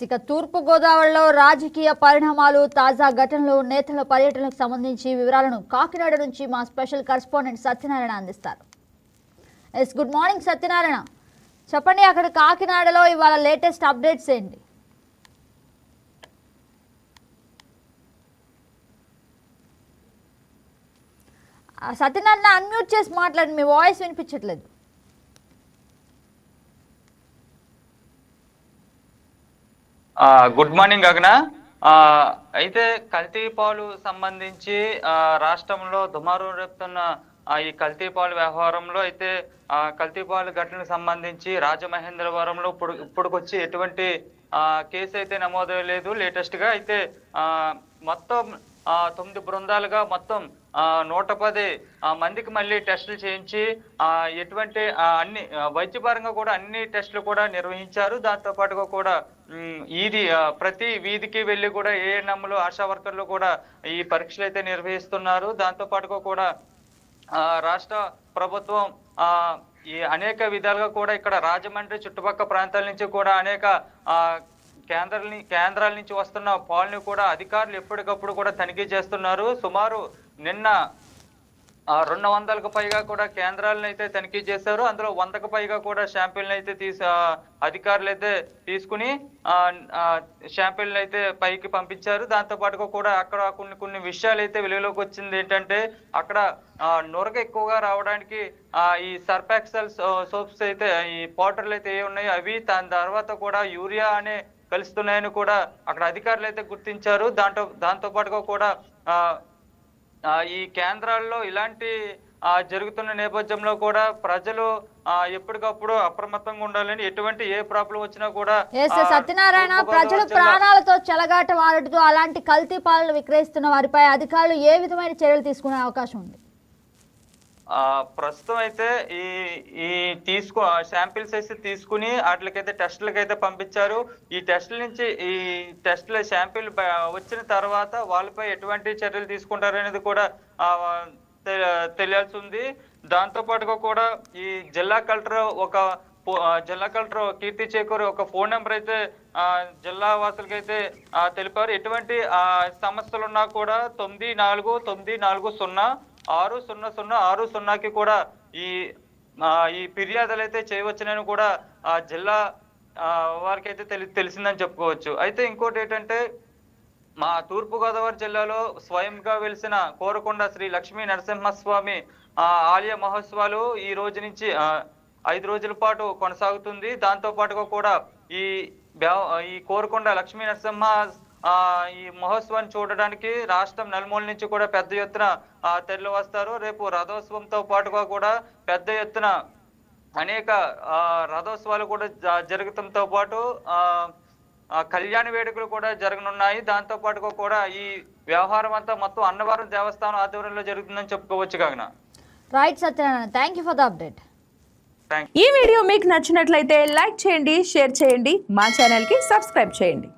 ఇక తూర్పు గోదావరిలో రాజకీయ పరిణామాలు తాజా ఘటనలు నేతల పర్యటనకు సంబంధించి వివరాలను కాకినాడ నుంచి మా స్పెషల్ కరెస్పాండెంట్ సత్యనారాయణ అందిస్తారు. గుడ్ మార్నింగ్ సత్యనారాయణ, చెప్పండి అక్కడ కాకినాడలో ఇవాళ లేటెస్ట్ అప్డేట్స్ ఏంటి? సత్యనారాయణ అన్మ్యూట్ చేసి మాట్లాడండి, మీ వాయిస్ వినిపించట్లేదు. గుడ్ మార్నింగ్ గగన. అయితే కల్తీ పాలు సంబంధించి రాష్ట్రంలో దుమారం రేపుతున్న ఈ కల్తీ పాలు వ్యవహారంలో అయితే కల్తీ పాలు ఘటనకు సంబంధించి రాజమహేంద్రవరంలో ఇప్పుడుకొచ్చి ఎటువంటి కేసు అయితే నమోదు లేదు. లేటెస్ట్ గా అయితే మొత్తం 9 బృందాలుగా మొత్తం 110 మందికి మళ్ళీ టెస్టులు చేయించి ఎటువంటి అన్ని వైద్యపరంగా కూడా అన్ని టెస్టులు కూడా నిర్వహించారు. దాంతో పాటుగా కూడా ప్రతి వీధికి వెళ్ళి కూడా ఏఎన్ఎంలు ఆశా వర్కర్లు కూడా ఈ పరీక్షలు అయితే నిర్వహిస్తున్నారు. దాంతో పాటుగా కూడా రాష్ట్ర ప్రభుత్వం ఈ అనేక విధాలుగా కూడా ఇక్కడ రాజమండ్రి చుట్టుపక్కల ప్రాంతాల నుంచి కూడా అనేక కేంద్రాల నుంచి వస్తున్న పాలని కూడా అధికారులు ఎప్పటికప్పుడు కూడా తనిఖీ చేస్తున్నారు. సుమారు నిన్న 200కు పైగా కూడా కేంద్రాలను అయితే తనిఖీ చేశారు. అందులో 100కు పైగా కూడా శాంపిల్ని అయితే అధికారులు అయితే తీసుకుని శాంపిల్ని అయితే పైకి పంపించారు. దాంతో పాటుగా కూడా అక్కడ కొన్ని విషయాలు అయితే వెలుగులోకి వచ్చింది. ఏంటంటే అక్కడ నొరగ ఎక్కువగా రావడానికి ఈ సర్ఫెక్సల్ సోప్స్ అయితే ఈ పౌడర్లు అయితే ఏ ఉన్నాయో అవి, దాని తర్వాత కూడా యూరియా అనే కలుస్తున్నాయని కూడా అక్కడ అధికారులు అయితే గుర్తించారు. దాంతో పాటుగా కూడా ఈ కేంద్రాల్లో ఇలాంటి జరుగుతున్న నేపథ్యంలో కూడా ప్రజలు ఎప్పటికప్పుడు అప్రమత్తంగా ఉండాలని, ఎటువంటి ఏ ప్రాబ్లం వచ్చినా కూడా సత్యనారాయణ, ప్రజలు ప్రాణాలతో చెలగాట వాడుతూ అలాంటి కల్తీ పాలను విక్రయిస్తున్న వారిపై అధికారులు ఏ విధమైన చర్యలు తీసుకునే అవకాశం ఉంది? ప్రస్తుతం అయితే ఈ శాంపిల్స్ అయితే తీసుకుని వాటికైతే టెస్టులకైతే పంపించారు. ఈ టెస్టుల నుంచి ఈ టెస్టుల శాంపిల్ వచ్చిన తర్వాత వాళ్ళపై ఎటువంటి చర్యలు తీసుకుంటారనేది కూడా తెలియాల్సి ఉంది. దాంతో పాటుగా కూడా ఈ జిల్లా కలెక్టర్ కీర్తి చేకూరి ఒక ఫోన్ నెంబర్ అయితే జిల్లా వాసులకైతే తెలిపారు. ఎటువంటి సమస్యలున్నా కూడా 9440600060కి కూడా ఈ ఫిర్యాదులు అయితే చేయవచ్చునని కూడా జిల్లా వారికి అయితే తెలిసిందని చెప్పుకోవచ్చు. అయితే ఇంకోటి ఏంటంటే మా తూర్పుగోదావరి జిల్లాలో స్వయంగా వెలిసిన కోరకొండ శ్రీ లక్ష్మీ నరసింహస్వామి ఆలయ మహోత్సవాలు ఈ రోజు నుంచి 5 రోజుల పాటు కొనసాగుతుంది. దాంతో పాటుగా కూడా ఈ కోరకొండ లక్ష్మీ నరసింహ ఈ మహోత్సవాన్ని చూడడానికి రాష్ట్రం నలుమూల నుంచి కూడా పెద్ద ఎత్తున తరలి వస్తారు. రేపు రథోత్సవంతో పాటుగా కూడా పెద్ద ఎత్తున అనేక రథోత్సవాలు కూడా జరగడంతో పాటు కళ్యాణ వేడుకలు కూడా జరగనున్నాయి. దాంతో పాటుగా కూడా ఈ వ్యవహారం అంతా మొత్తం అన్నవరం దేవస్థానం ఆధ్వర్యంలో జరుగుతుందని చెప్పుకోవచ్చు. కాగా right Satyanarayana, thank you for the update. ఈ వీడియో మీకు నచ్చినట్లయితే లైక్ చేయండి, షేర్ చేయండి, మా ఛానల్కి సబ్స్క్రైబ్ చేయండి.